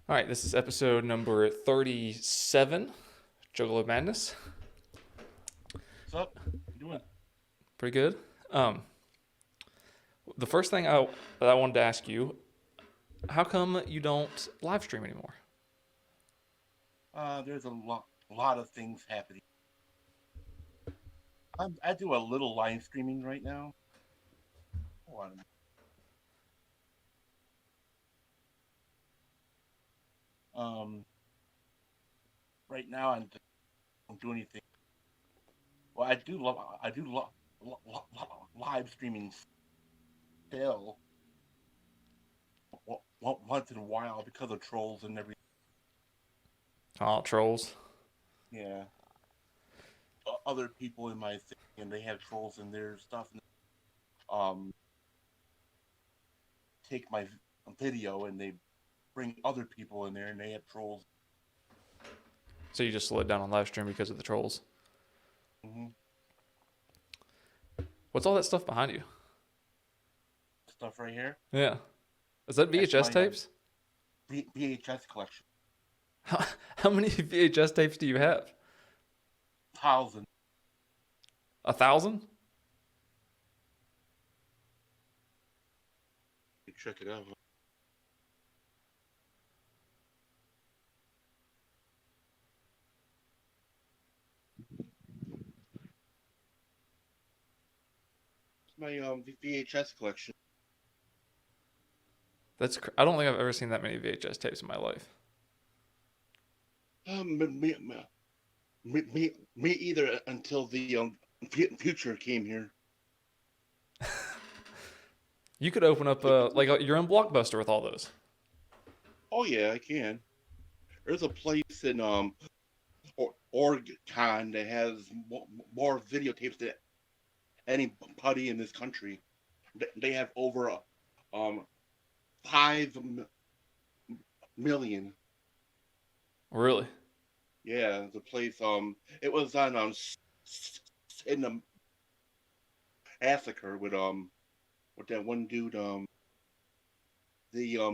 All right, this is episode number 37, Juggalo Madness. What's up? How you doing? Pretty good. Um, the first thing that I wanted to ask you, how come you don't live stream anymore? There's a lot of things happening. I do a little live streaming right now. Hold on. Um, right now I don't do anything. Well, live streaming still once in a while because of trolls and everything. Oh, trolls. Yeah, other people in my thing and they have trolls in their stuff. Um, take my video and they bring other people in there and they have trolls. So you just slowed down on live stream because of the trolls. Hmm. What's all that stuff behind you? Stuff right here. Yeah. Is that That's VHS my tapes? VHS collection. How many VHS tapes do you have? 1,000. 1,000? Check it out. It's my VHS collection. I don't think I've ever seen that many VHS tapes in my life. Me either until the future came here. You could open up your own Blockbuster with all those. Oh yeah, I can. There's a place in Oregon that has more videotapes than anybody in this country. They have over 5 million. Really? Yeah, the place. It was on in the massacre with that one dude. The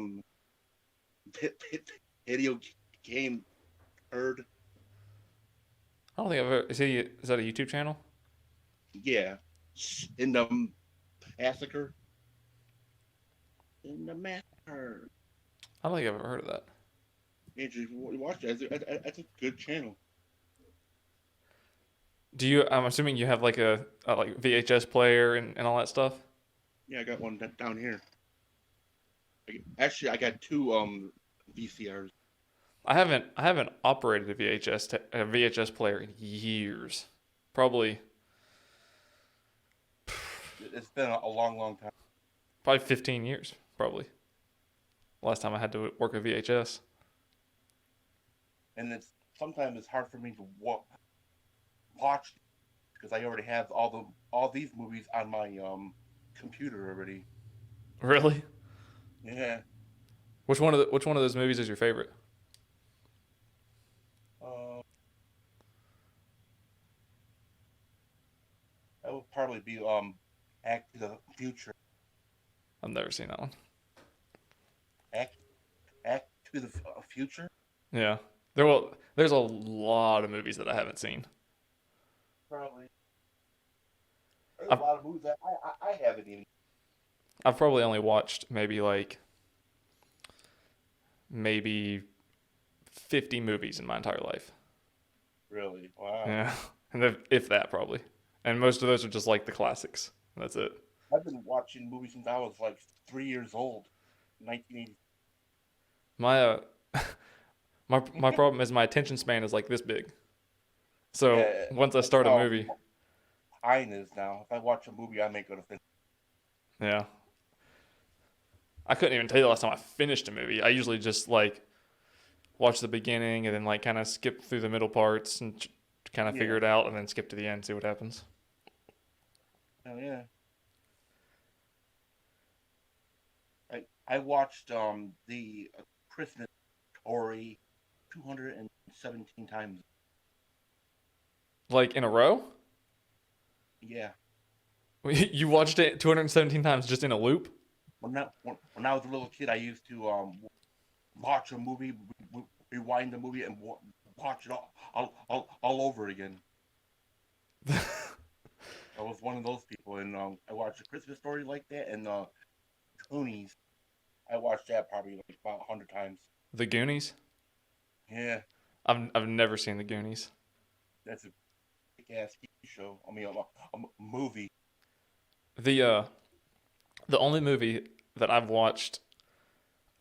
video game heard. I don't think I've ever. Is that a YouTube channel? Yeah, in the massacre. In the massacre. I don't think I've ever heard of that. Andrew, watch that. That's a good channel. I'm assuming you have like a like VHS player and all that stuff. Yeah, I got one down here. Actually, I got two VCRs. I haven't operated a VHS player in years. Probably It's been a long, long time, 15 years. Probably last time I had to work a VHS. and sometimes it's hard for me to watch because I already have all these movies on my computer already. Really? Yeah. Which one of those movies is your favorite? Uh, that would probably be Act to the Future. I've never seen that one. Act Act to the Future. Yeah. There's a lot of movies that I haven't seen. Probably. There's a I've, lot of movies that I haven't even. I've probably only watched maybe 50 movies in my entire life. Really? Wow. Yeah. And if that probably. And most of those are just like the classics. That's it. I've been watching movies since I was like 3 years old, 1980. My my problem is my attention span is like this big. So Yeah, once I that's start a how movie, mine is now. If I watch a movie, I make it a finish. yeah. I couldn't even tell you the last time I finished a movie. I usually just like watch the beginning and then like kind of skip through the middle parts and kind of figure Yeah. it out and then skip to the end, see what happens. Oh yeah. I watched the Christmas Story 217 times. Like in a row? Yeah. You watched it 217 times just in a loop? When I was a little kid, I used to watch a movie, rewind the movie, and watch it all over again. I was one of those people, and I watched A Christmas Story like that, and Goonies. I watched that probably like about 100 times. The Goonies. Yeah, I've never seen the Goonies. that's a big ass TV show. I mean, a movie. The only movie that I've watched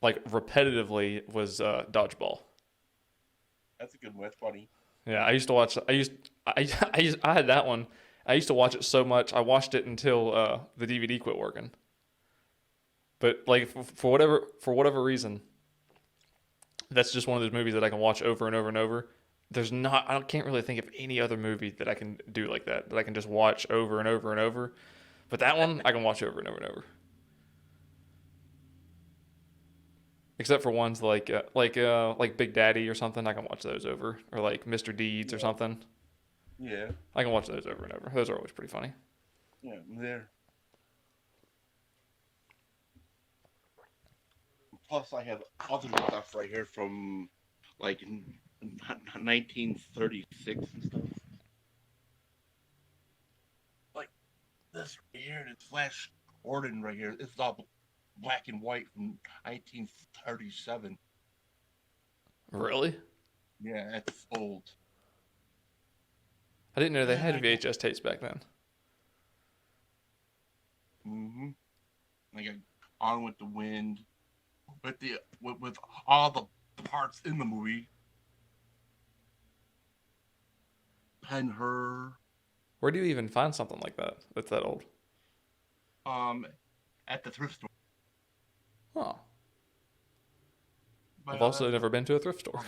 like repetitively was Dodgeball. That's a good one. That's funny. Yeah, I used to watch. I had that one. I used to watch it so much. I watched it until the DVD quit working. But like for whatever reason, that's just one of those movies that I can watch over and over and over. I can't really think of any other movie that I can do like that I can just watch over and over and over. But that one I can watch over and over and over. Except for ones like Big Daddy or something, I can watch those over, or like Mr. Deeds or Yeah. something. Yeah. I can watch those over and over. Those are always pretty funny. Yeah. There. Plus, I have other stuff right here from like 1936 and stuff. Like this right here, this Flash Gordon right here. This is all black and white from 1937. Really? Yeah, that's old. I didn't know they And had I got VHS tapes back then. I got On with the Wind with all the parts in the movie. Ben-Hur. Where do you even find something like that that's that old? At the thrift store. Oh, But I've also never been to a thrift store.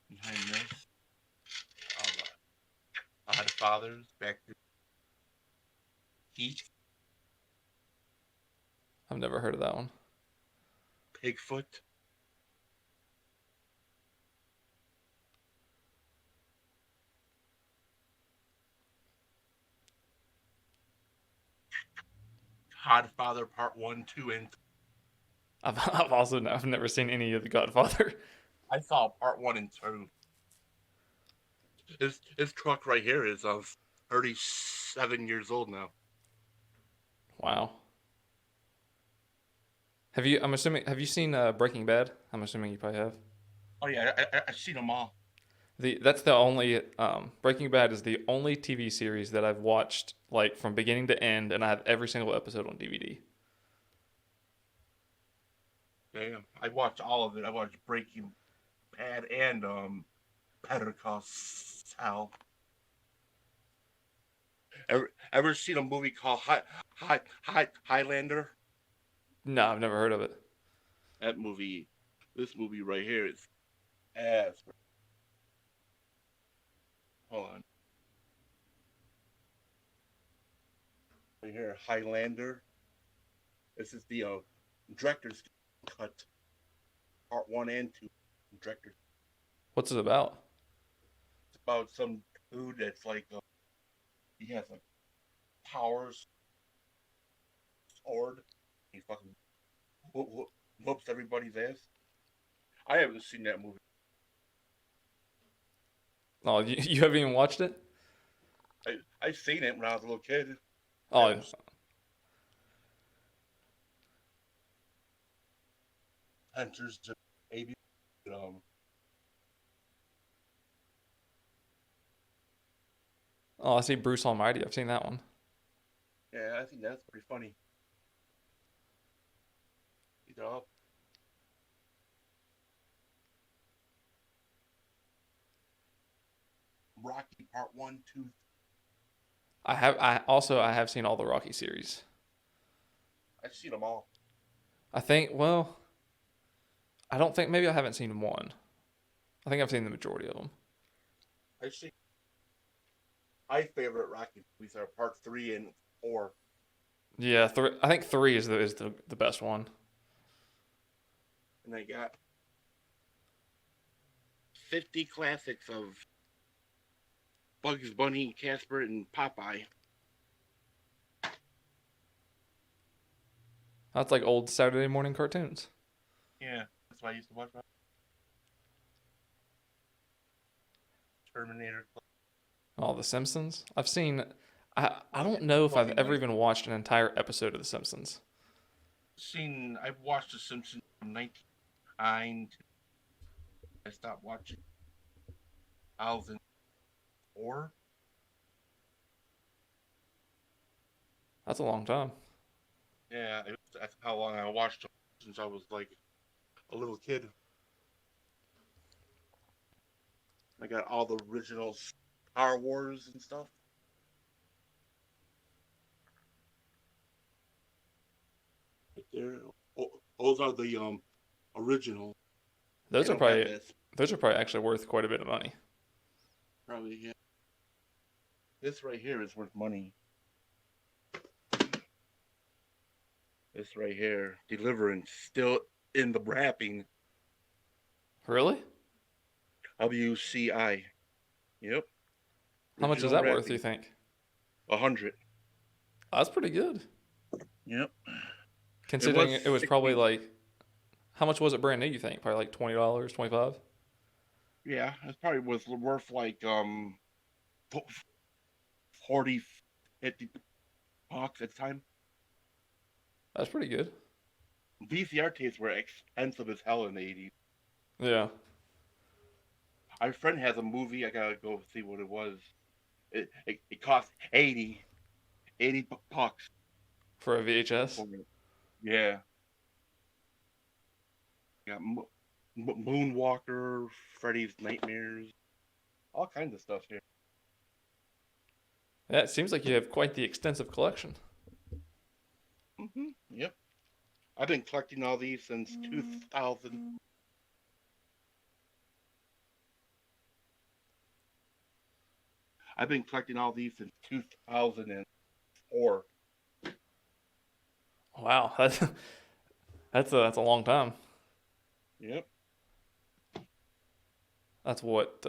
behind this, Godfathers, back to Heat, I've never heard of that one. Pigfoot. Godfather Part 1, 2, and I've never seen any of the Godfather. I saw Part 1 and 2. His truck right here is 37 years old now. Wow. Have you seen Breaking Bad? I'm assuming you probably have. Oh yeah, I've seen them all. That's the only Breaking Bad is the only TV series that I've watched like from beginning to end, and I have every single episode on DVD. Damn, I watched all of it. I watched Breaking Bad and Better Call Saul. Ever seen a movie called Highlander? No, I've never heard of it. This movie right here is ass. Hold on. Right here, Highlander. This is the director's cut, part 1 and 2. Director. What's it about? It's about some dude that's like he has like powers, sword. He fucking whoops everybody's ass. I haven't seen that movie. Oh, you haven't even watched it? I seen it when I was a little kid. Oh, Enters the baby. oh, I see Bruce Almighty. I've seen that one. Yeah, I think that's pretty funny. You know, Rocky Part 1, 2. I have seen all the Rocky series. I've seen them all. I think, well, I don't think, maybe I haven't seen one. I think I've seen the majority of them. I see. My favorite Rocky movies are Part 3 and 4. Yeah, I think 3 is the best one. And I got 50 classics of Bugs Bunny, Casper, and Popeye. That's like old Saturday morning cartoons. Yeah, that's why I used to watch Terminator. Oh, The Simpsons. I've seen. I Well, don't it's know if I've probably ever nice. even watched an entire episode of The Simpsons. I've watched The Simpsons from 1999. I stopped watching 2004. That's a long time. Yeah, that's how long I watched them since I was like a little kid. I got all the original Star Wars and stuff. Right there. Those are the original. They Those are don't have probably this. those are probably actually worth quite a bit of money. Probably yeah. This right here is worth money. This right here, Deliverance, still in the wrapping. Really? WCI. Yep. How much is Original that worth, you wrapping. think? 100. That's pretty good. Yep. It Considering was it was probably 60. like, how much was it brand new, you think? Probably like $20, 25? Yeah, it probably was worth like 40, 50 bucks at the time. That's pretty good. VCR tapes were expensive as hell in the 80s. Yeah. My friend has a movie. I gotta go see what it was. It cost 80 bucks For a VHS? for it. Yeah. Got Moonwalker, Freddy's Nightmares, all kinds of stuff here. Yeah, it seems like you have quite the extensive collection. Yep. I've been collecting all these since 2000. I've been collecting all these since 2004. Wow, that's a long time. Yep. That's what,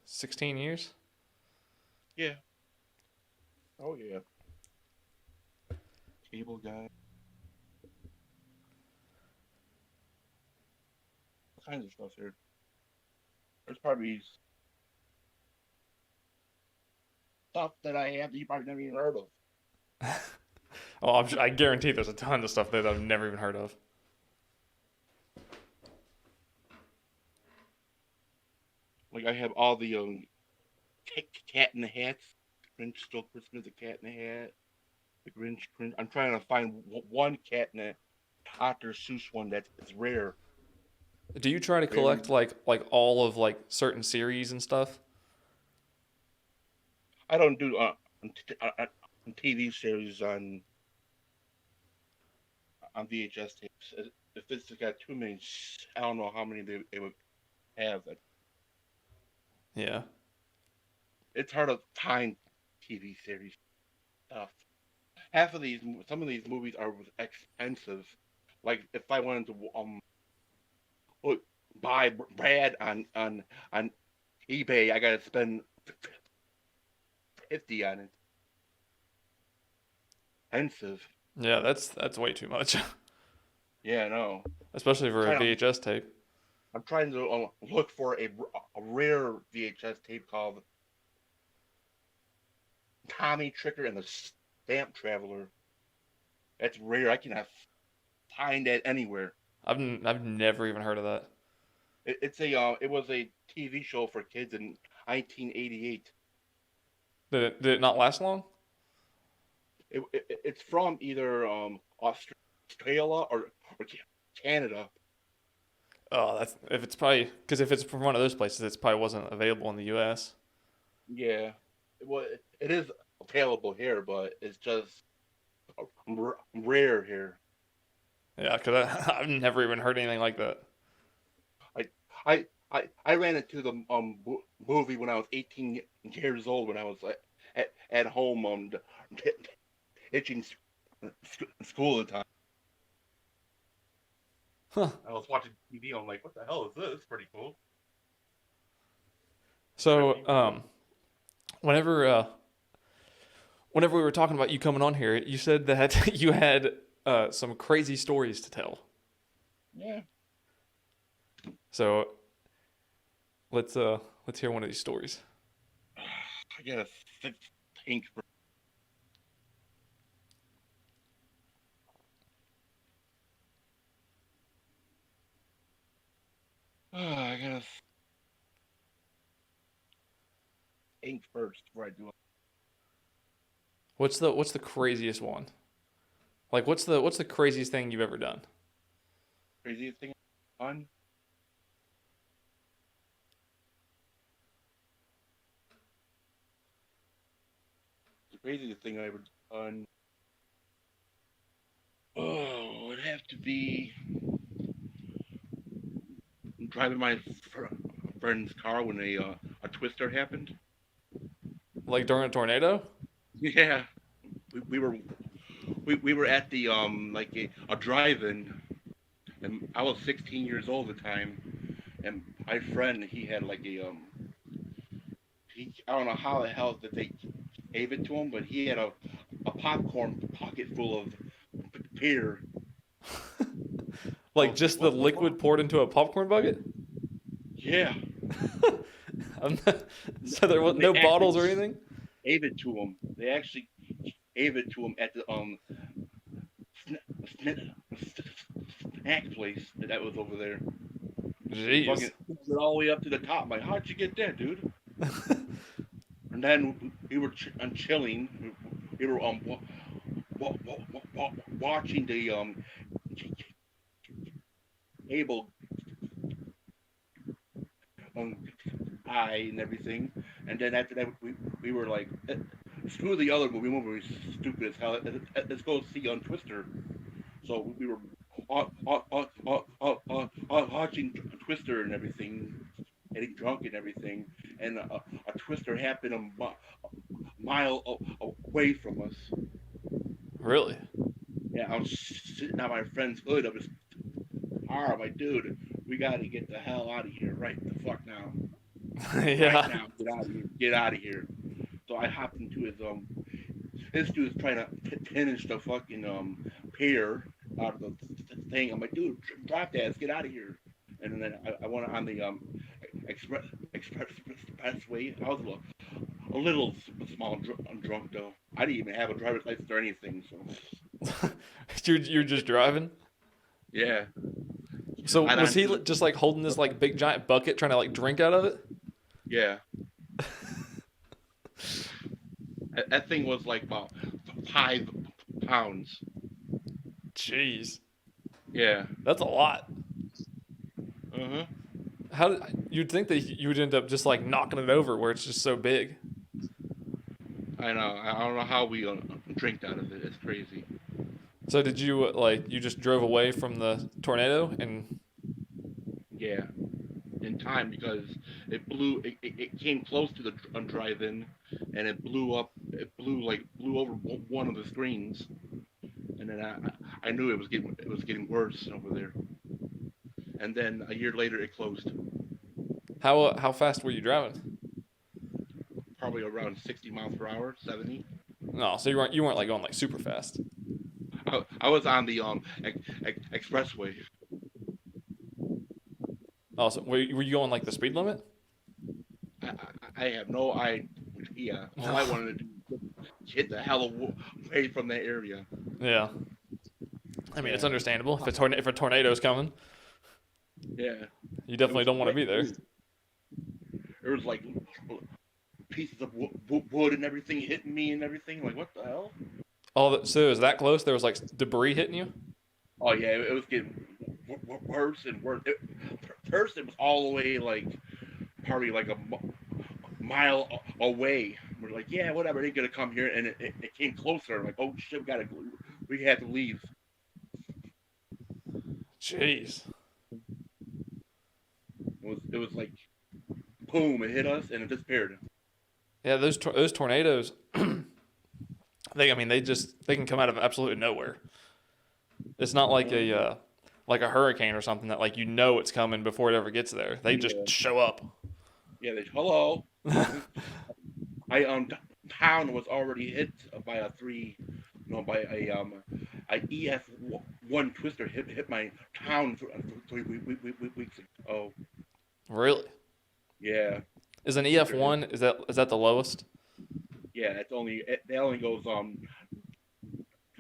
16 years? Yeah. Oh yeah. Cable guy. All kinds of stuff here. There's probably stuff that I have that you probably never even heard of. Oh, I guarantee there's a ton of stuff there that I've never even heard of. Like I have all the cat in the hats. Grinch Stole Christmas, the Cat in the Hat, the Grinch. I'm trying to find one cat in a Dr. Seuss one that's rare. Do you try to Very. collect like all of like certain series and stuff? I don't do on TV series on VHS tapes. If it's got too many, I don't know how many they would have. Yeah. It's hard to find TV series stuff. Some of these movies are expensive. Like if I wanted to look, buy Brad on eBay, I gotta spend 50 on it. Expensive. Yeah, that's way too much. Yeah, no. Especially for a Trying to, VHS tape. I'm trying to look for a rare VHS tape called Tommy Tricker and the Stamp Traveler. That's rare. I cannot find that anywhere. I've never even heard of that. It was a TV show for kids in 1988. Did it not last long? It's from either Australia or Canada. Oh, that's if it's probably because if it's from one of those places, it probably wasn't available in the U.S. Yeah, well, it is available here, but it's just rare here. Yeah, because I've never even heard anything like that. I I ran into the movie when I was 18 years old when I was at home itching school at the time. Huh. I was watching TV. I'm like, what the hell is this? Pretty cool. So, whenever whenever we were talking about you coming on here, you said that you had some crazy stories to tell. Yeah. So let's hear one of these stories. I gotta think. I gotta think first before I do it. What's the craziest one? Like what's the craziest thing you've ever done? Craziest thing I've done? The craziest thing I ever done. Oh, it would have to be driving my friend's car when a twister happened. Like during a tornado? Yeah, we were we were at the like a drive-in, and I was 16 years old at the time, and my friend he had like I don't know how the hell that they gave it to him, but he had a popcorn pocket full of beer. I Like was like, just the what the fuck? liquid poured into a popcorn bucket? Yeah. So there was They no actually bottles or anything? gave it to him. They actually gave it to him at the snack place that was over there. Jeez. Fucking it all the way up to the top. I'm like, how'd you get that, dude? And then we were chilling. We were watching the cable um, eye and everything. And then after that, we were like, screw the other movie. Movie was stupid as hell. Let's go see on Twister. So we were watching Twister and everything, getting drunk and everything, and a Twister happened a mile away from us. Really? Yeah, I was sitting on my friend's hood of his car. I'm like, dude, we got to get the hell out of here right the fuck now. Right Yeah. now, get out of here. Get out of here. So I hopped into his dude was trying to finish the fucking pear out of the thing. I'm like, dude, drop that. Let's get out of here. And then I went on the expressway. I was a little small drunk though. I didn't even have a driver's license or anything. So You're just driving? yeah, So got was he onto just like holding this like big giant bucket trying to like drink out of it? yeah. That thing was like about 5 pounds. Jeez. Yeah. That's a lot. Uh huh. You'd think that you would end up just like knocking it over where it's just so big. I know. I don't know how we drinked out of it. It's crazy. So did you like you just drove away from the tornado and Yeah. In time because it blew. It came close to the drive-in, and it blew up. It blew over one of the screens, and then I knew it was getting worse over there. And then a year later, it closed. how fast were you driving? Probably around 60 miles per hour, 70. No, so you weren't like going like super fast. I was on the expressway. Oh, so were you going like the speed limit? I have no idea. All I wanted to do was get the hell away from that area. Yeah. I mean, it's Yeah. understandable if a tornado's coming, Yeah. you It definitely was don't want to be crazy. there. There was like pieces of wood and everything hitting me and everything. Like, what the hell? So it was that close? There was like debris hitting you? Oh yeah, it was getting worse and worse. First, it was all the way like probably like a mile away. We're like, yeah, whatever, they're gonna come here, and it came closer. Like, oh shit, we had to leave. Jeez. It was like, boom, it hit us and it disappeared. Yeah, those tornadoes. They can come out of absolutely nowhere. It's not like a hurricane or something that like it's coming before it ever gets there. They Yeah, just show up. yeah. Hello. I town was already hit by a 3, by a EF1 twister hit my town 3 weeks ago. Really? Yeah, Is an twister hit. EF1 is that the lowest? Yeah, that only goes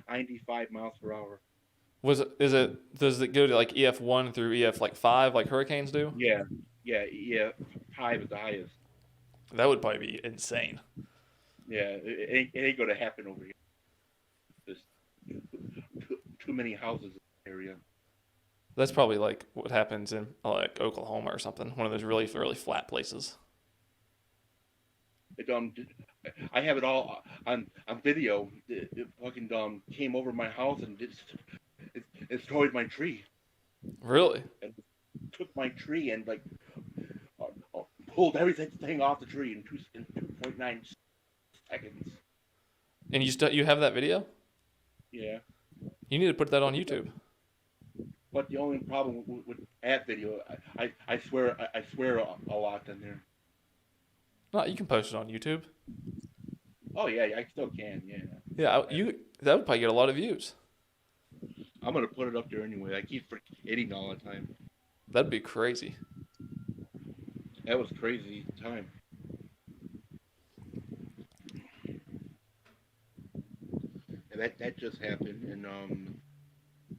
95 miles per hour. Was it is it does it go to like EF1 through EF like 5 like hurricanes do? Yeah, yeah. 5 is the highest. That would probably be insane. Yeah, it ain't gonna happen over here. There's too many houses in the area. That's probably like what happens in like Oklahoma or something, one of those really flat places. It, I have it all on video. It fucking came over my house and it destroyed my tree. Really? And took my tree and like pulled everything off the tree in 2.9 seconds. And you have that video? Yeah. You need to put that on YouTube. But the only problem with that video, I swear a lot in there. No, you can post it on YouTube. Oh yeah, I still can. Yeah. Yeah, that would probably get a lot of views. I'm gonna put it up there anyway. I keep forgetting all the time. That'd be crazy. That was crazy time. And that just happened. And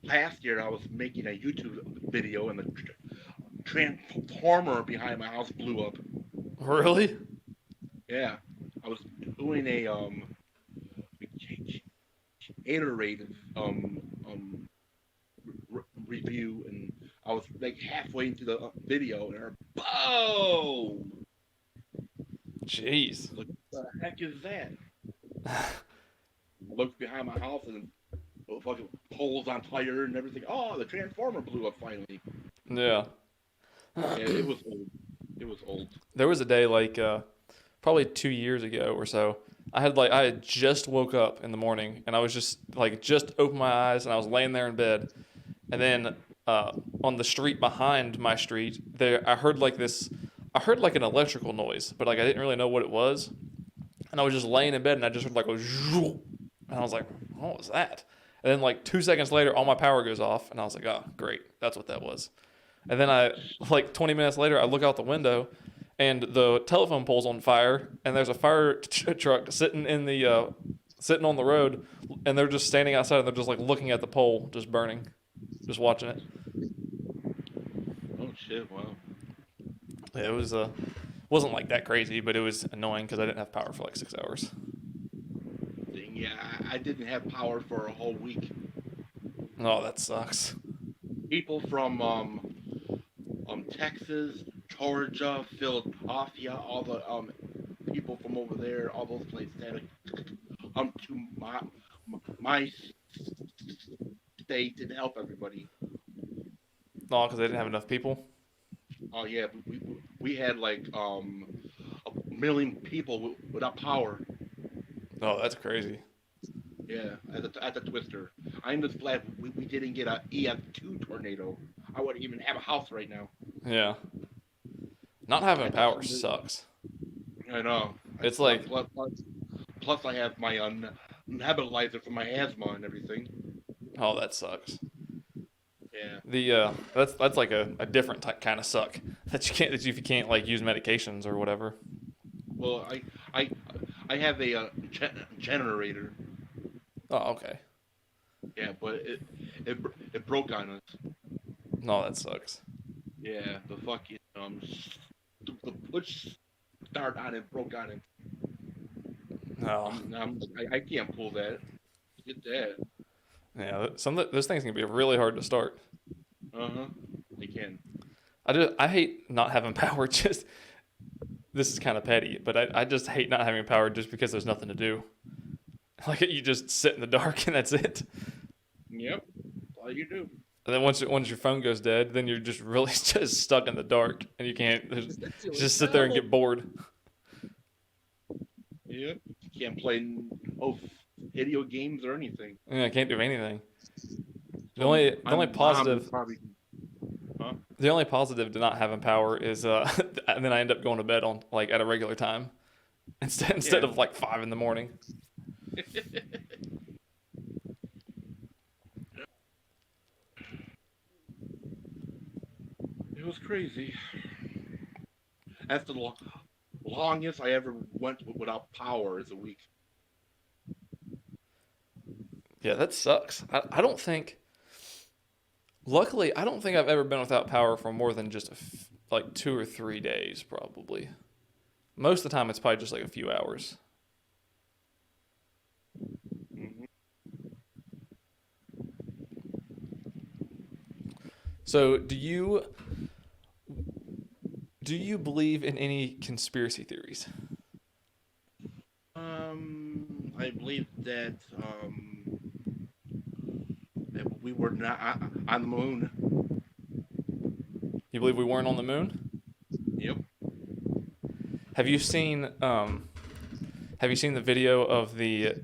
last year I was making a YouTube video, and the transformer behind my house blew up. Really? Yeah, I was doing a iterative review, and I was like halfway into the video, and her boom! Jeez. What the heck is that? I looked behind my house, and fucking poles on fire and everything. Oh, the transformer blew up finally. Yeah. Yeah, it was old. It was old. There was a day like probably 2 years ago or so. I had just woke up in the morning and I was just opened my eyes and I was laying there in bed, and then on the street behind my street there I heard like an electrical noise, but like I didn't really know what it was, and I was just laying in bed and I just heard like a zhoo, and I was like, what was that? And then like 2 seconds later all my power goes off and I was like, oh great, that's what that was. And then like 20 minutes later, I look out the window, and the telephone pole's on fire, and there's a fire truck sitting on the road, and they're just standing outside, and they're just like looking at the pole, just burning, just watching it. Oh shit! Wow. It was wasn't like that crazy, but it was annoying because I didn't have power for like 6 hours. Yeah, I didn't have power for a whole week. Oh, that sucks. People from Texas, Georgia, Philadelphia, all the people from over there, all those places had to my state and help everybody. Oh, because they didn't have enough people. Oh yeah, we had like a million people without power. Oh, that's crazy. Yeah, at the Twister. I'm just glad we didn't get a EF2 tornado. I wouldn't even have a house right now. Yeah. Not having power sucks. I know. It's like plus I have my nebulizer for my asthma and everything. oh, that sucks. Yeah. That's like a different kind of suck that you can't like use medications or whatever. Well, I have a generator. Oh, okay. Yeah, but it broke on us. No, that sucks. Yeah, the fucking the push start on it broke on it. No. I can't pull that. Get that. Yeah, those things can be really hard to start. They can. I hate not having power. Just this is kind of petty, but I just hate not having power just because there's nothing to do. Like you just sit in the dark and that's it. Yep, that's all you do. And then once your phone goes dead, then you're just really just stuck in the dark and you can't just sit there and get bored. Yep, you can't play video games or anything. Yeah, I can't do anything. The only positive. Huh? The only positive to not having power is and then I end up going to bed on like at a regular time instead of like 5 in the morning. It was crazy. That's the longest I ever went without power is a week. Yeah, that sucks. I don't think. Luckily, I don't think I've ever been without power for more than just like 2 or 3 days, probably. Most of the time, it's probably just like a few hours. Hmm. So, do you believe in any conspiracy theories? I believe that we were not on the moon. You believe we weren't on the moon? Yep. Have you seen Have you seen the video of the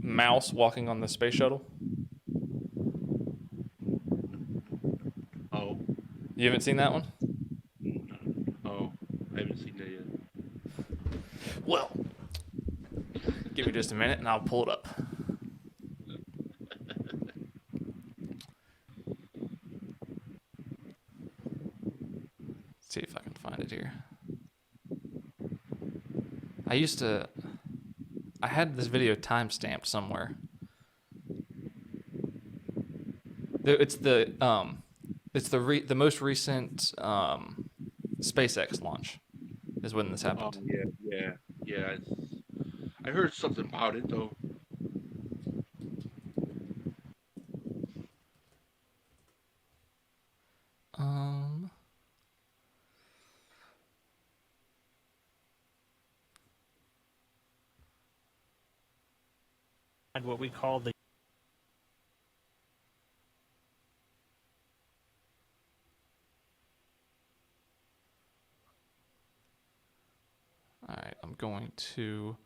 mouse walking on the space shuttle? Oh. You haven't seen that one? Oh. I haven't seen that yet. Well, give me just a minute and I'll pull it up. Let's see if I can find it here. I had this video timestamped somewhere. It's the most recent SpaceX launch is when this Oh happened. yeah. I heard something about it though. Um, What we call the all right, I'm going to.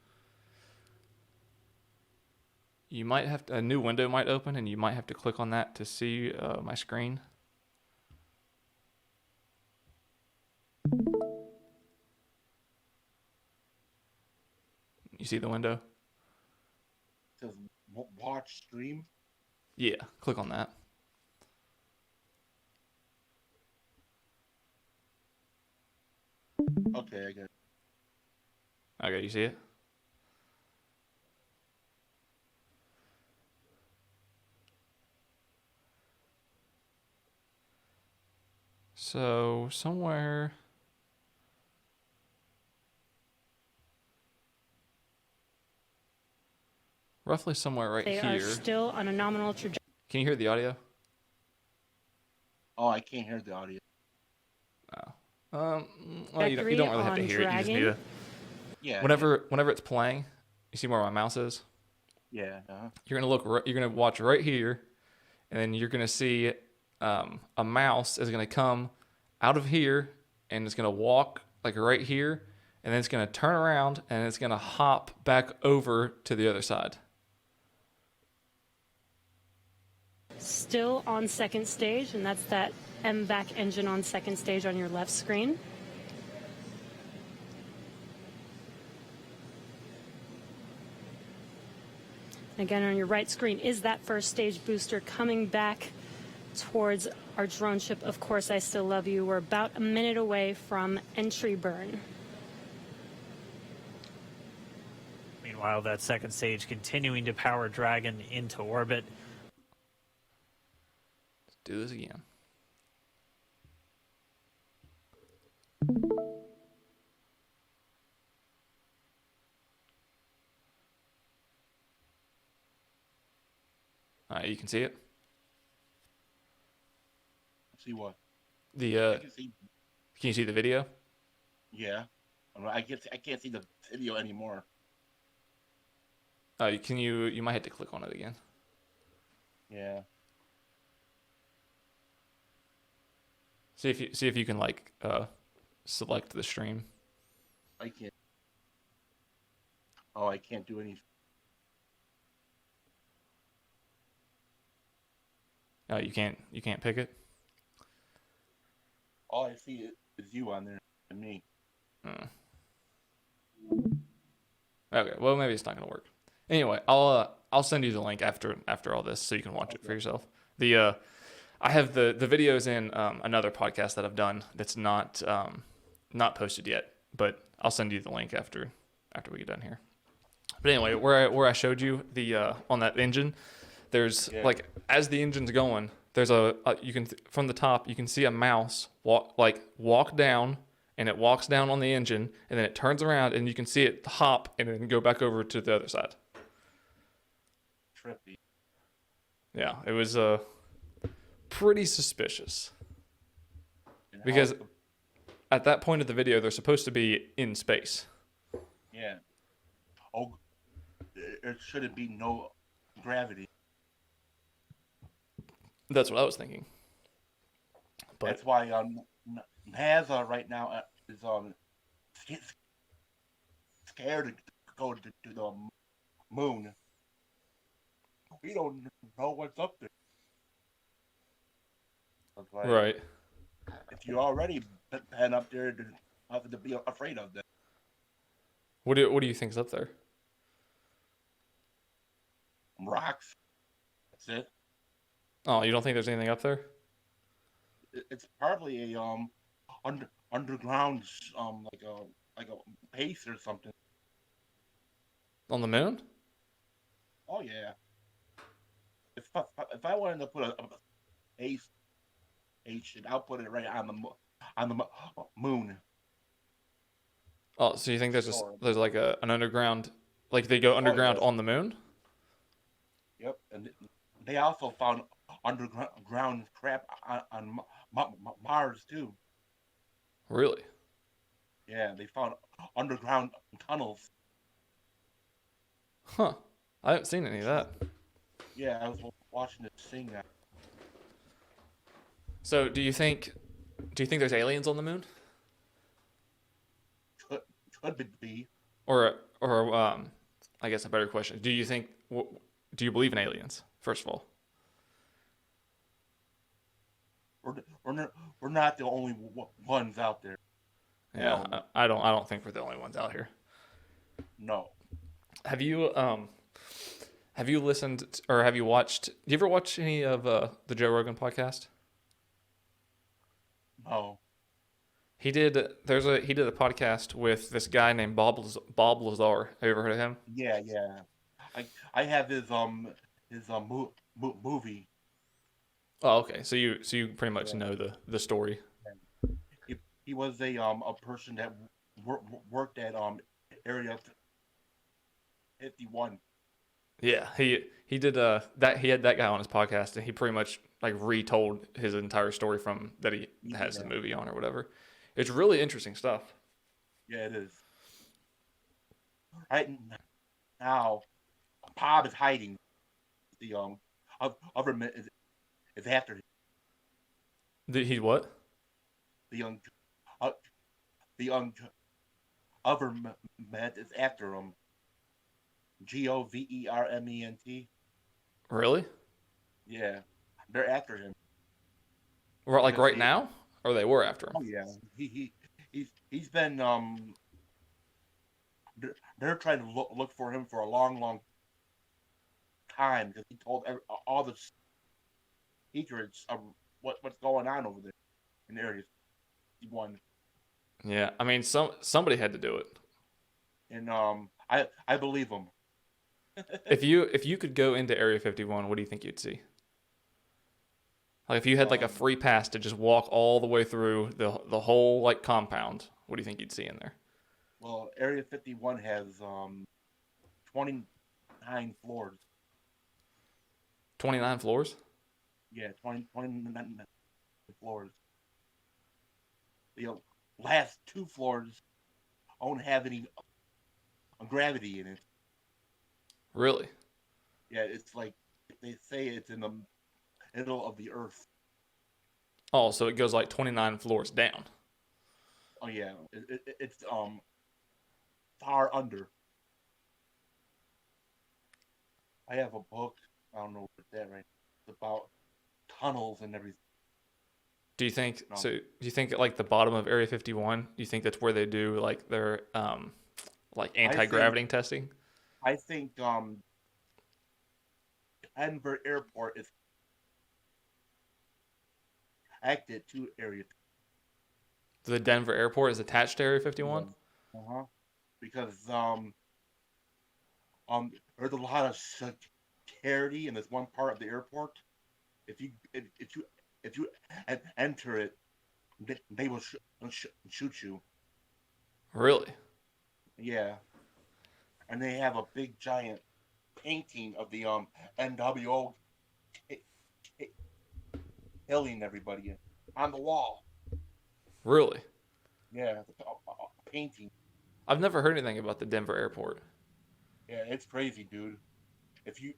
You might have a new window might open, and you might have to click on that to see my screen. You see the window? It says watch stream. Yeah, click on that. Okay, I got it. Okay, you see it? So somewhere, roughly somewhere right They here. are still on a nominal trajectory. Can you hear the audio? Oh, I can't hear the audio. Oh. Well, you don't really have to hear it. You just need to. Yeah. Whenever it's playing, you see where my mouse is. Yeah. You're gonna look. You're gonna watch right here, and then you're gonna see a mouse is gonna come out of here, and it's gonna walk like right here, and then it's gonna turn around, and it's gonna hop back over to the other side. Still on second stage, and that's that MVAC engine on second stage on your left screen. Again, on your right screen is that first stage booster coming back towards our drone ship. Of course, I still love you. We're about a minute away from entry burn. Meanwhile, that second stage continuing to power Dragon into orbit. Let's do this again. All right, you can see it. See what? The I can see. can you see the video? Yeah. I can't see the video anymore. You might have to click on it again. Yeah. See if you can like select the stream. I can't. Oh, I can't do anything. You can't pick it. All I see is you on there and me. Okay, well maybe it's not gonna work. Anyway, I'll send you the link after all this so you can watch it for yourself. I have the videos in another podcast that I've done that's not posted yet, but I'll send you the link after we get done here. But anyway, where I showed you the on that engine, there's like as the engine's going, there's you can from the top you can see a mouse walk down, and it walks down on the engine, and then it turns around and you can see it hop and then go back over to the other side. Trippy. Yeah, it was pretty suspicious because at that point of the video they're supposed to be in space. Yeah. Oh, there shouldn't be no gravity. That's what I was thinking. But That's why NASA right now is scared to go to the moon. We don't know what's up there. Like, right. if you already been up there, there's nothing to be afraid of. Then. What do you think's up there? Rocks. That's it. Oh, you don't think there's anything up there? It's probably a underground like a base or something. On the moon? Oh yeah. If I wanted to put a base station, I'll put it right on the moon. Oh, so you think there's like an underground, like they go underground on the moon? Yep, and they also found underground crap on Mars too. Really? Yeah, they found underground tunnels. Huh. I haven't seen any of that. Yeah, I was watching this thing. So do you think there's aliens on the moon? Could be. Or I guess a better question. Do you believe in aliens, first of all? We're not the only ones out there. Yeah, I don't think we're the only ones out here. No. Have you listened or have you watched? Do you ever watch any of the Joe Rogan podcast? No. He did a podcast with this guy named Bob Lazar. Have you ever heard of him? Yeah. I have his movie. Oh, okay. So you pretty much know the story. He was a person that worked at Area 51. Yeah, he did that. He had that guy on his podcast, and he pretty much like retold his entire story from that he has the movie on or whatever. It's really interesting stuff. Yeah, it is. Right now, Bob is hiding. The government is after him. He what? The government is after him. Goverment. Really? Yeah, they're after him. Like right now, or they were after him? Oh yeah, he's been They're trying to look for him for a long time because he told all the secrets of what's going on over there in Area 51. Yeah, I mean somebody had to do it. And I believe him. If you could go into Area 51, what do you think you'd see? Like if you had like a free pass to just walk all the way through the whole like compound, what do you think you'd see in there? Well, Area 51 has 29 floors. 29 floors? Yeah, 29 floors. The last two floors don't have any gravity in it. Really? Yeah, it's like they say it's in the middle of the earth. Oh, so it goes like 29 floors down. Oh yeah, it's far under. I have a book. I don't know what that right. It's about tunnels and everything. Do you think No. so? Do you think at like the bottom of Area 51? Do you think that's where they do like their like anti-gravity testing? I think Denver Airport is connected to Area The Denver airport is attached to Area 51? 51. Uh-huh. Because there's a lot of security in this one part of the airport. If you enter it, they will shoot you. Really? Yeah, and they have a big giant painting of the NWO ki- ki- killing everybody on the wall. Really? Yeah, it's a painting. I've never heard anything about the Denver airport. Yeah, it's crazy, dude. If you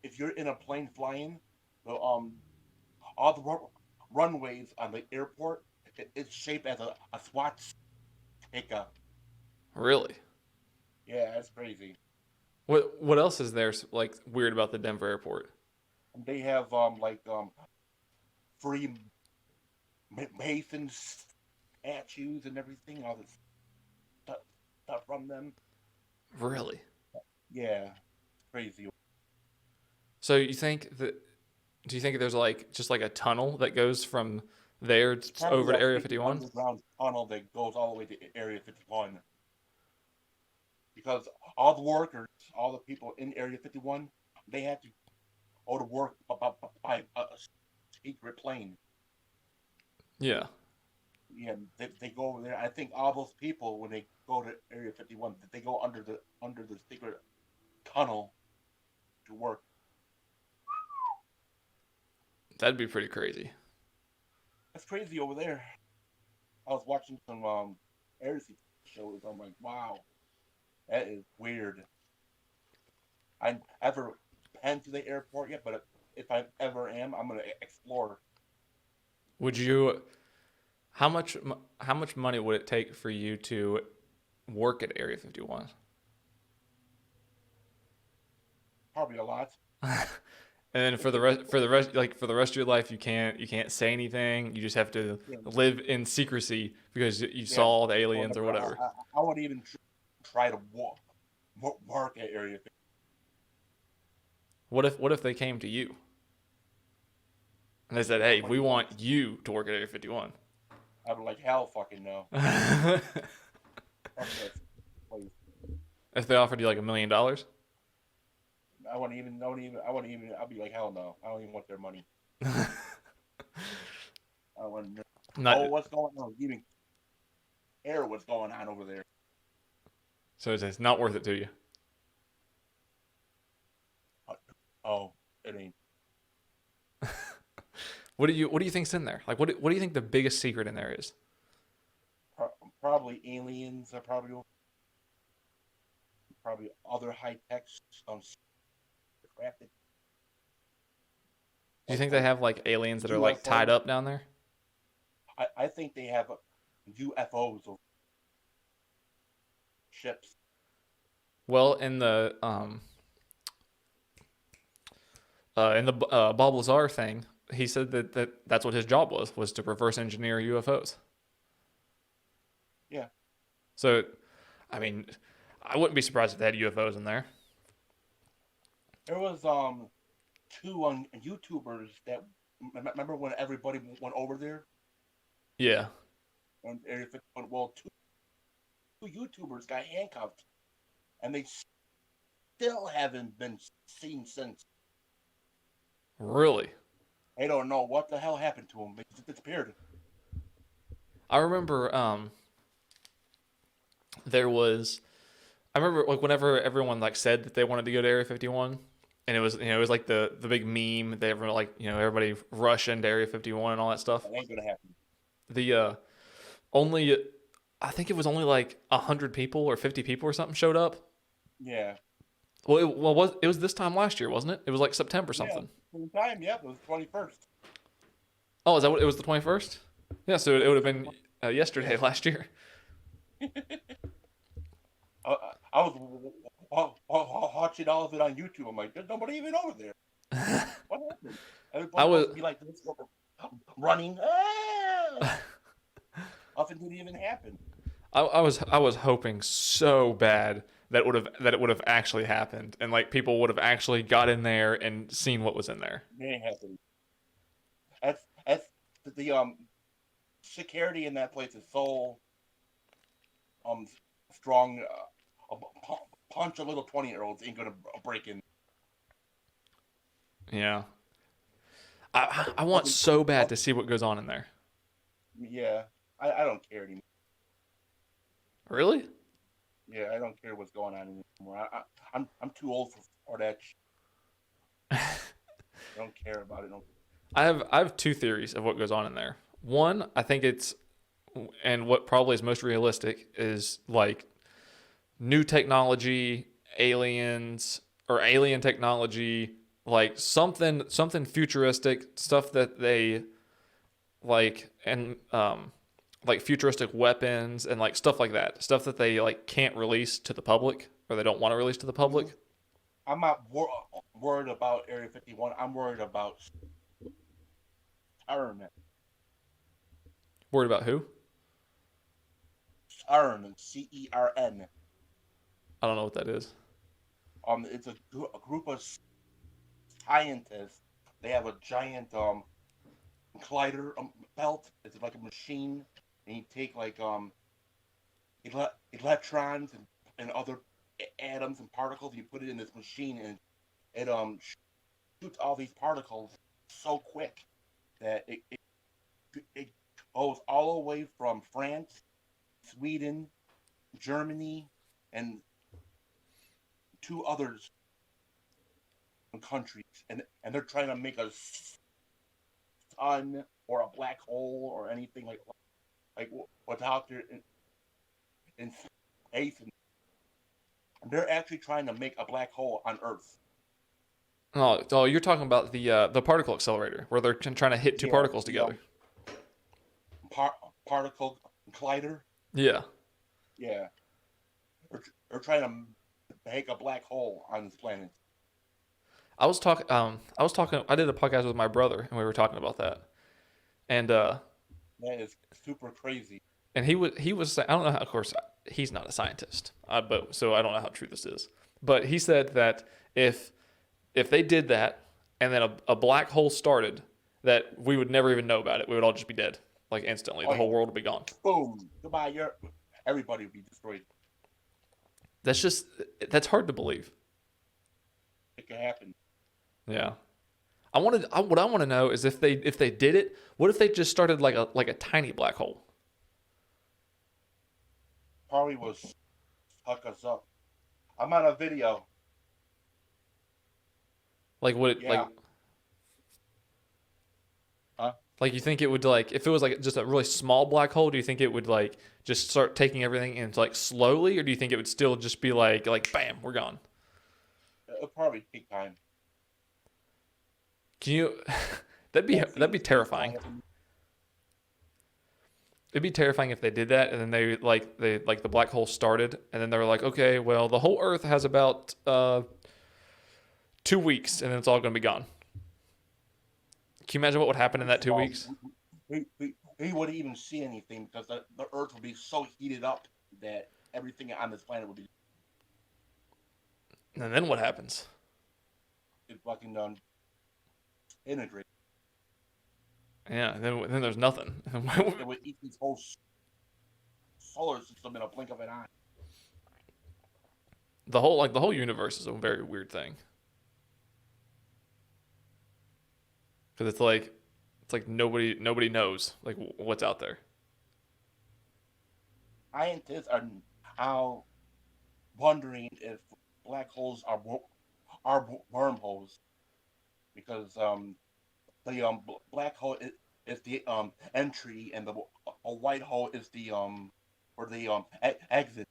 if you're in a plane flying, the all the runways on the airport, it's shaped as a SWAT sticker. Really? Yeah, that's crazy. What else is there like weird about the Denver airport? And they have free Mason statues and everything, all this stuff from them. Really? Yeah, it's crazy. So you think that? Do you think there's like just like a tunnel that goes from there over to Area 51? Underground tunnel that goes all the way to Area 51. Because all the workers, all the people in Area 51, they had to go to work by a secret plane. Yeah. Yeah, they go over there. I think all those people, when they go to Area 51, they go under the secret tunnel to work. That'd be pretty crazy. That's crazy over there. I was watching some Area shows. I'm like, wow, that is weird. I never been to the airport yet, but if I ever am, I'm gonna explore. Would you? How much money would it take for you to work at Area 51? Probably a lot. And then for the rest of your life, you can't say anything. You just have to live in secrecy because you saw all the aliens or whatever. I wouldn't even try to work at Area 51. What if they came to you and they said, "Hey, we want you to work at Area 51." I'd be like, hell, fucking no. If they offered you like $1 million? I wouldn't even. I'd be like, hell no. I don't even want their money. I wouldn't. What's going on? Even care what's going on over there. So it's not worth it to you. Oh, it ain't. What do you think's in there? Like, what do you think the biggest secret in there is? Probably aliens. Are probably other high tech crafted. Do you think they have like aliens that are like tied up down there? I think they have UFOs or ships. Well, in the Bob Lazar thing, he said that's what his job was to reverse engineer UFOs. Yeah. So, I mean, I wouldn't be surprised if they had UFOs in there. There was two YouTubers that remember when everybody went over there. Yeah. And Area 51. Well, two YouTubers got handcuffed, and they still haven't been seen since. Really? They don't know what the hell happened to them. They just disappeared. I remember I remember like whenever everyone like said that they wanted to go to Area 51, and it was like the big meme. They were like everybody rush into Area 51 and all that stuff. That ain't gonna happen. The I think it was only like 100 people or 50 people or something showed up. Yeah. Well, it was this time last year, wasn't it? It was like September or something. Yeah, same time, yeah, it was 21st. Oh, is that what it was? The 21st? Yeah, so it would have been yesterday last year. I was watching all of it on YouTube. I'm like, there's nobody even over there. What happened? Everybody was be like this, running. Nothing didn't even happen. I was hoping so bad that it would have actually happened, and like people would have actually got in there and seen what was in there. It ain't happening. the security in that place is so strong. Punch a little 20-year-olds ain't gonna break in. Yeah. I want so bad to see what goes on in there. Yeah, I don't care anymore. Really? Yeah, I don't care what's going on anymore. I'm too old for that. I don't care about it. No. I have two theories of what goes on in there. One, I think it's, and what probably is most realistic is like new technology, aliens or alien technology, like something futuristic stuff that they like, and like futuristic weapons and like stuff like that, stuff that they like can't release to the public or they don't want to release to the public. I'm not worried about Area 51. I'm worried about CERN. Worried about who? CERN, CERN. I don't know what that is. It's a group of scientists. They have a giant collider belt. It's like a machine, and you take like electrons and other atoms and particles. You put it in this machine, and it shoots all these particles so quick that it goes all the way from France, Sweden, Germany, and two others countries, and they're trying to make a sun or a black hole or anything like what's out there in space. And they're actually trying to make a black hole on Earth. Oh, you're talking about the particle accelerator where they're trying to hit two particles together. Particle collider. Yeah. Yeah. They're trying to make a black hole on this planet. I was talking. I did a podcast with my brother, and we were talking about that. And that is super crazy. And he was saying, I don't know how, of course he's not a scientist, but so I don't know how true this is. But he said that if they did that and then a black hole started, that we would never even know about it. We would all just be dead, like instantly. The whole world would be gone. Boom. Goodbye. Everybody would be destroyed. That's hard to believe. It could happen. Yeah. What I want to know is if they did it, what if they just started like a tiny black hole? Probably was suck us up. I'm on a video. Like would it like? Huh? Like you think it would like if it was like just a really small black hole? Do you think it would like just start taking everything and like slowly, or do you think it would still just be like bam, we're gone? It'll probably take time. Can you? That'd be terrifying. It'd be terrifying if they did that and then they the black hole started and then they were like, okay, well the whole Earth has about 2 weeks and then it's all gonna be gone. Can you imagine what would happen in that 2 weeks? We wouldn't even see anything because the Earth would be so heated up that everything on this planet would be. And then what happens? It's fucking done. Integrate. Yeah, and then there's nothing. It would eat this whole solar system in a blink of an eye. The whole universe is a very weird thing. Because it's like nobody knows like what's out there. Scientists are now wondering if black holes are wormholes because the black hole is the entry and a white hole is the or the exit.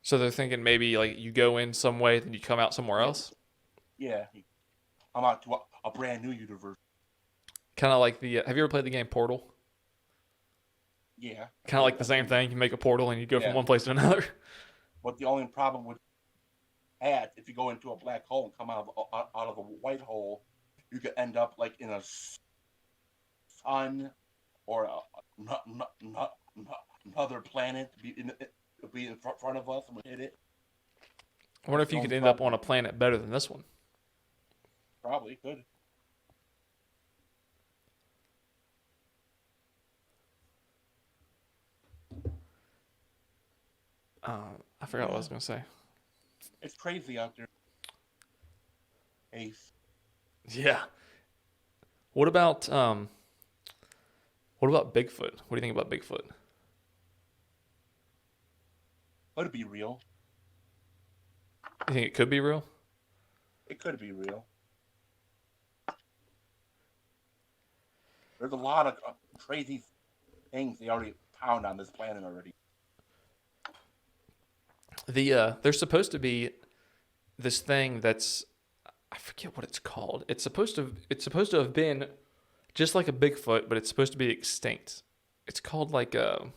So they're thinking maybe like you go in some way, then you come out somewhere else. Yeah, I'm out to a brand new universe. Kind of like the. Have you ever played the game Portal? Yeah. Kind of like the same thing. You make a portal and you go from one place to another. But the only problem with that, if you go into a black hole and come out of a white hole, you could end up like in a sun or another planet be in front of us and we hit it. I wonder if you could end up on a planet better than this one. Probably could. I forgot what I was gonna say. It's crazy out there. Ace. Yeah. What about Bigfoot? What do you think about Bigfoot? Could it be real? You think it could be real? It could be real. There's a lot of crazy things they already found on this planet already. There's supposed to be this thing that's, I forget what it's called. It's supposed to have been just like a Bigfoot, but it's supposed to be extinct. It's called like I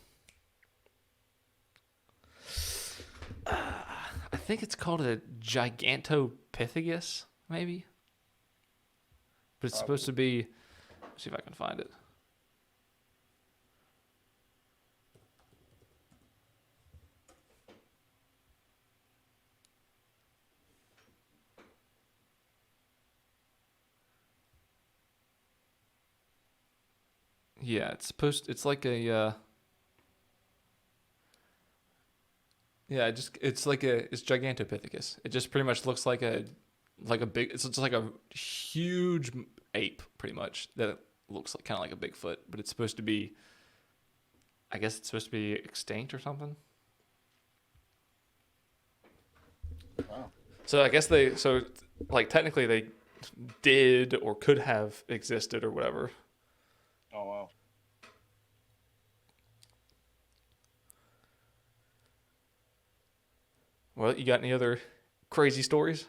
think it's called a Gigantopithecus, maybe. But it's supposed to be. Let's see if I can find it. Yeah, it's like a it's Gigantopithecus. It just pretty much looks like a big, it's just like a huge ape pretty much that looks like kind of like a Bigfoot, but it's supposed to be, I guess it's supposed to be extinct or something. Wow. So I guess like technically they did or could have existed or whatever. Oh wow. Well, you got any other crazy stories?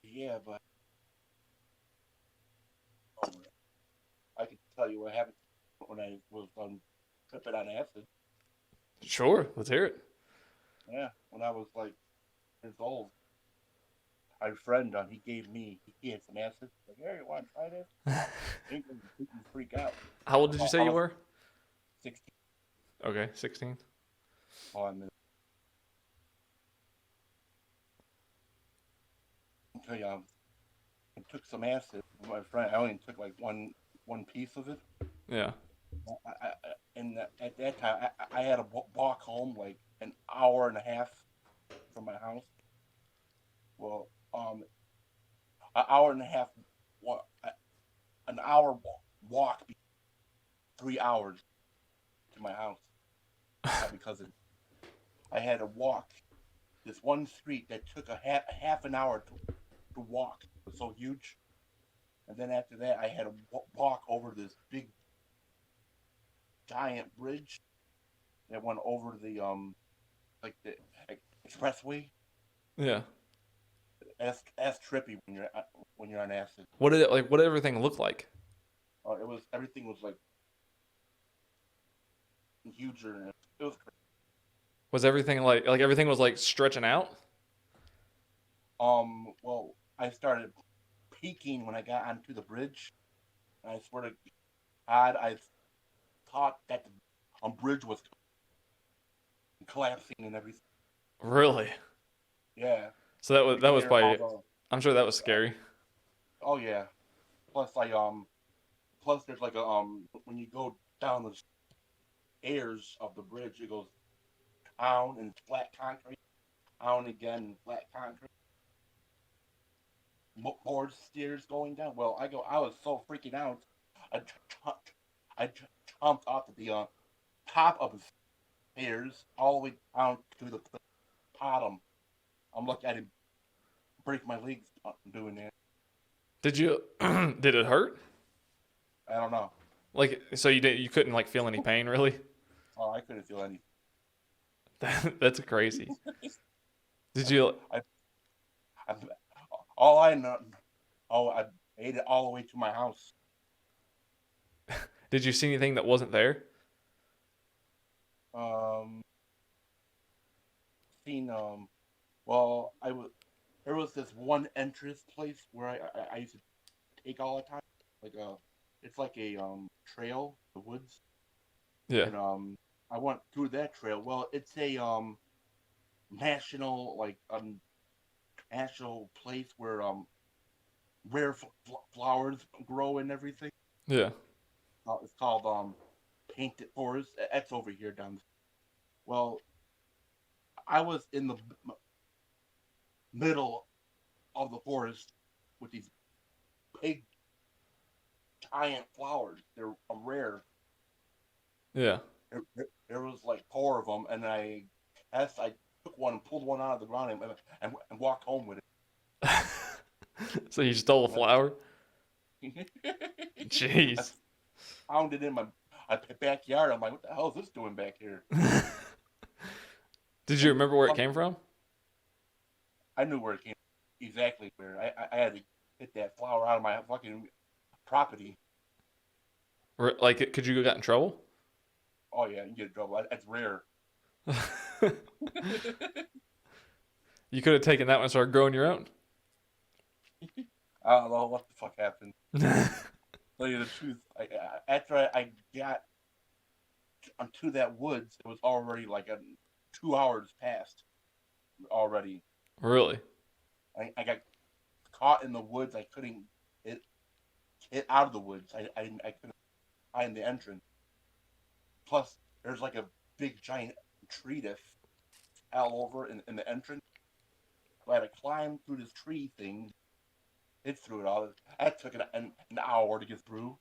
Yeah, but I can tell you what happened when I was tripping on acid. Sure, let's hear it. Yeah, when I was like years old, my friend he had some acid. Like, hey, you want to try this? He can freak out. How old did you say you were? 16. Okay, 16. On I took some acid with my friend. I only took like one piece of it. Yeah. And at that time, I had to walk home like an hour and a half from my house. Well, an hour and a half, an hour walk, 3 hours to my house because I had to walk this one street that took a half an hour to walk. It was so huge. And then after that, I had to walk over this big, giant bridge that went over the like the expressway. Yeah. That's trippy when you're on acid. What did what did everything look like? Everything was like huger. And it was crazy. Was everything like everything was like stretching out? Well, I started peeking when I got onto the bridge. And I swear to God, I thought that the bridge was collapsing and everything. Really? Yeah. So that was probably, the, I'm sure that was scary. Oh yeah. Plus plus there's like a when you go down the stairs of the bridge, it goes down in flat concrete, down again in flat concrete. More stairs going down. Well, I was so freaking out. I jumped off the top of the stairs all the way down to the bottom. I'm looking at him break my legs doing that. Did you did it hurt? I don't know. Like, so you couldn't like feel any pain really? Oh, I couldn't feel any. That's crazy. Did you I all I know. Oh, I made it all the way to my house. did you see anything that wasn't there? Seen well, there was this one entrance place where I used to take all the time. Like it's like a trail, the woods. Yeah. And I went through that trail. Well, it's a national national place where rare flowers grow and everything. Yeah. It's called Painted Forest. That's over here down. Well, I was in the middle of the forest with these big, giant flowers. They're rare. Yeah. There was like four of them, and I took one and pulled one out of the ground and walked home with So you stole a flower? it. Jeez. I found it in my backyard. I'm like, what the hell is this doing back here? Did you remember where it came from? I knew where it came exactly where. I had to get that flower out of my fucking property. Or, like, could you have got in trouble? Oh yeah, you get in trouble. That's rare. You could have taken that one and started growing your own. I don't know what the fuck happened. Tell you the truth, after I got onto that woods, it was already like 2 hours past already. Really? I got caught in the woods. I couldn't get out of the woods. I couldn't find the entrance. Plus, there's like a big giant tree that fell over in the entrance. So I had to climb through this tree thing, hit through it all. That took an hour to get through.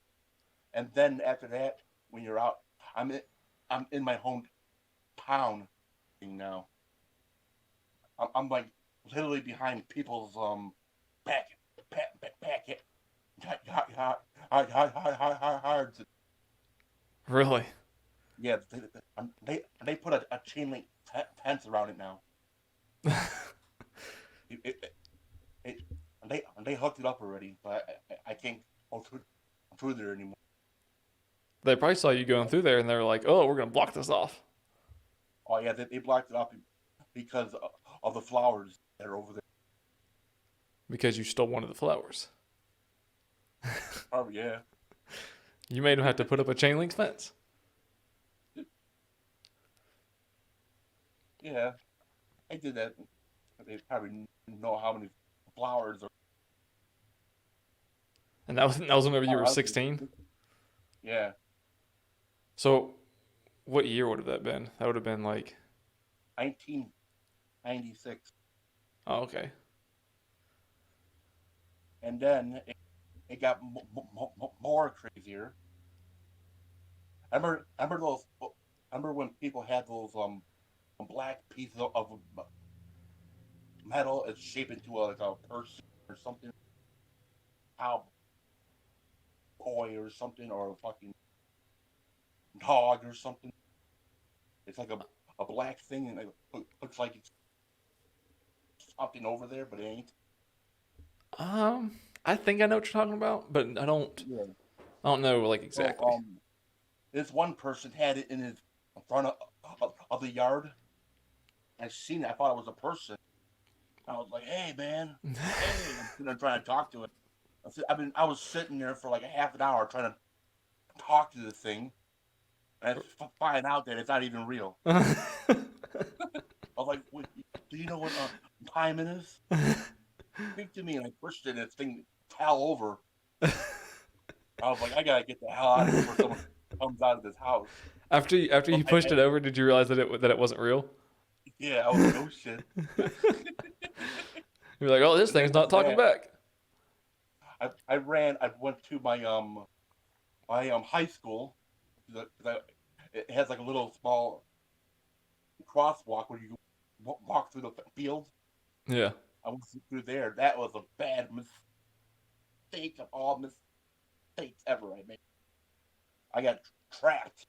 And then after that, when you're out, I'm in my hometown thing now. I'm like literally behind people's yards. Really? Yeah, they put a chain link fence around it now. They hooked it up already, but I can't go through there anymore. They probably saw you going through there and they were like, oh, we're going to block this off. Oh yeah, they blocked it up because of the flowers that are over there. Because you stole one of the flowers. Oh yeah. You made them have to put up a chain link fence. Yeah, I did that. They probably know how many flowers are. And that was whenever you were 16? Yeah. So what year would have that been? That would have been like... 1996. Oh, okay. And then it got more crazier. I remember when people had those black pieces of metal is shaped into like a person or something, cow boy or something, or a fucking dog or something. It's like a black thing, and it looks like it's something over there, but it ain't. I think I know what you're talking about, but I don't know like exactly. So, this one person had it in front of the yard. I seen it. I thought it was a person. I was like, "Hey, man!" Hey, I'm trying to talk to it. I was sitting there for like a half an hour trying to talk to the thing, and I find out that it's not even real. I was like, "Do you know what time it is?" Speak to me, and I pushed it, and this thing fell over. I was like, "I gotta get the hell out of here before someone comes out of this house." After you pushed it over, did you realize that it wasn't real? Yeah, I was like, "Oh shit!" You're like, "Oh, this thing's not talking back." I went to my high school. It has like a little small crosswalk where you walk through the field. Yeah. I went through there. That was a bad mistake of all mistakes ever I made. I got trapped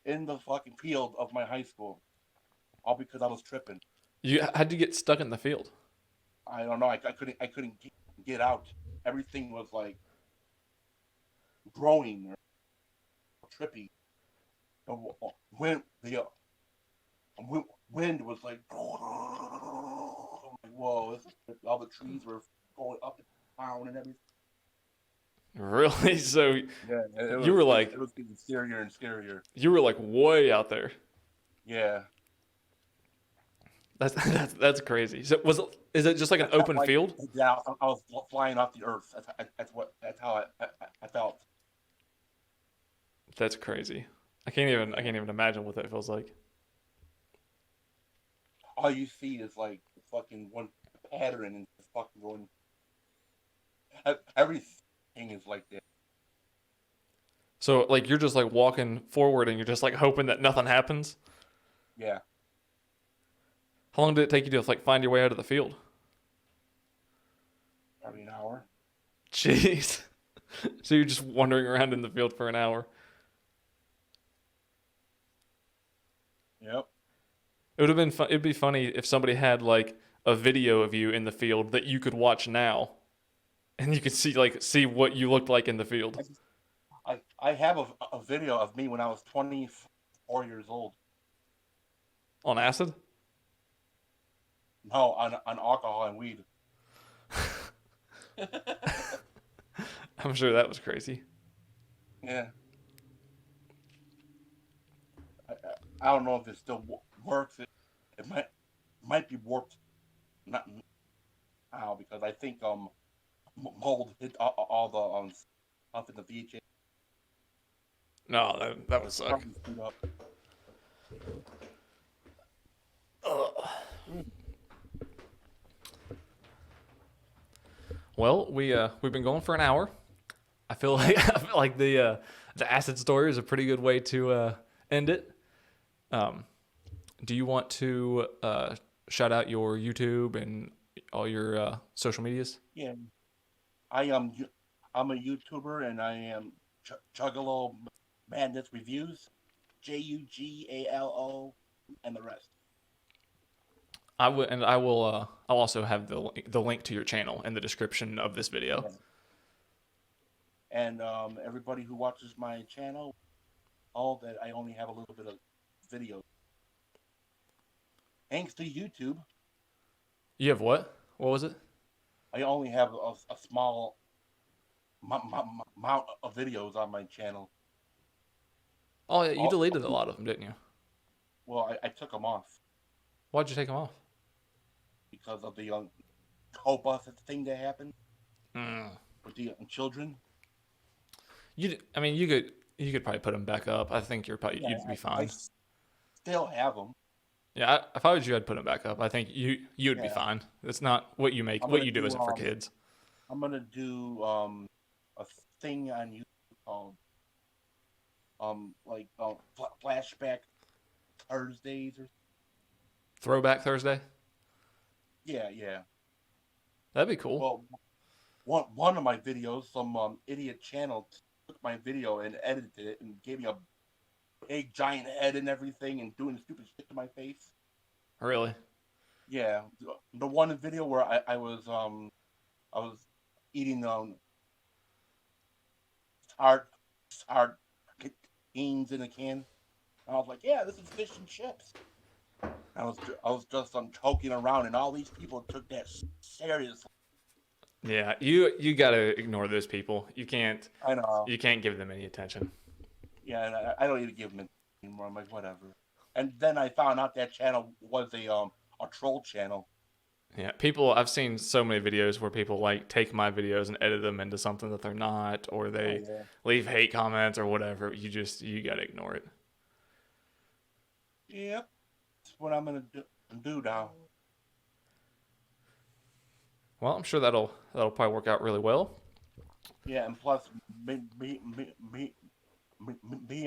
in the fucking field of my high school, all because I was tripping. How'd you get stuck in the field? I don't know. I couldn't get out. Everything was like growing or trippy. The wind was like, whoa! All the trees were going up and down and everything. Really? So Yeah, you were like, it was getting scarier and scarier. You were like way out there. Yeah. That's crazy. So is it just like an open field? Yeah, I was flying off the earth. That's how I felt. That's crazy. I can't even imagine what that feels like. All you see is like fucking one pattern and it's fucking going. Everything is like that. So like you're just like walking forward and you're just like hoping that nothing happens. Yeah. How long did it take you to like find your way out of the field? Probably an hour. Jeez. So you're just wandering around in the field for an hour. Yep. It would have been fun. It'd be funny if somebody had like a video of you in the field that you could watch now, and you could see what you looked like in the field. I have a video of me when I was 24 years old. On acid? No, on alcohol and weed. I'm sure that was crazy. Yeah. I don't know if it still works. It might be warped. Not now because I think mold hit all the stuff in the VHS. No, that would suck. Probably screwed up. Well, we've been going for an hour. I feel like the acid story is a pretty good way to end it. Do you want to shout out your YouTube and all your social medias? Yeah, I'm a YouTuber and I am Juggalo Madness Reviews, Juggalo, and the rest. I'll also have the link to your channel in the description of this video. Yeah. And everybody who watches my channel, all that I only have a little bit of video. Thanks to YouTube, You have what? What was it? I only have a small amount of videos on my channel. Oh, yeah, you deleted a lot of them, didn't you? Well, I took them off Why'd you take them off? because of the COPA thing that happened Mm. with the children. You could probably put them back up. I think you'd be I fine. still have them. Yeah, if I was you, I'd put them back up. I think you'd be Yeah. fine. It's not what you make. I'm What gonna you do do, isn't for kids. I'm gonna do a thing on YouTube called flashback Thursdays or Throwback Thursday. yeah. That'd be cool. Well, one of my videos, some idiot channel took my video and edited it and gave me a big giant head and everything and doing stupid shit to my face. Really? Yeah, the one video where I was eating hard beans in a can. And I was like, yeah, this is fish and chips. I was just choking around, and all these people took that seriously. Yeah. You gotta ignore those people. You can't. I know. You can't give them any attention. Yeah, and I don't need to give them anymore. I'm like, whatever. And then I found out that channel was a troll channel. Yeah. I've seen so many videos where people like take my videos and edit them into something that they're not, or they leave hate comments or whatever. You gotta ignore it. Yep, that's what I'm gonna do now. Well, I'm sure that'll probably work out really well. Yeah, and plus, me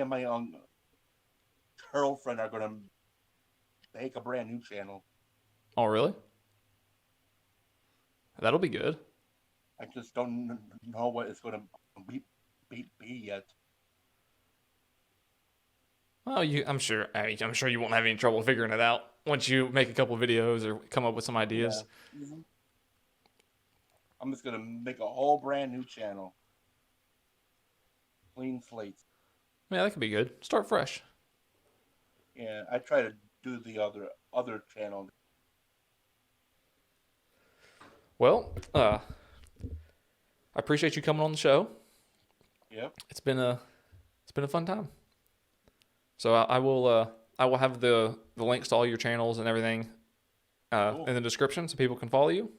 and my girlfriend are gonna make a brand new channel. Oh, really? That'll be good. I just don't know what it's gonna be yet. Well, I'm sure you won't have any trouble figuring it out once you make a couple videos or come up with some ideas. Yeah. Mm-hmm. I'm just gonna make a whole brand new channel, clean slate. Yeah, that could be good. Start fresh. Yeah, I try to do the other channel. Well, I appreciate you coming on the show. Yep. It's been a fun time. So I will have the links to all your channels and everything Cool. in the description so people can follow you.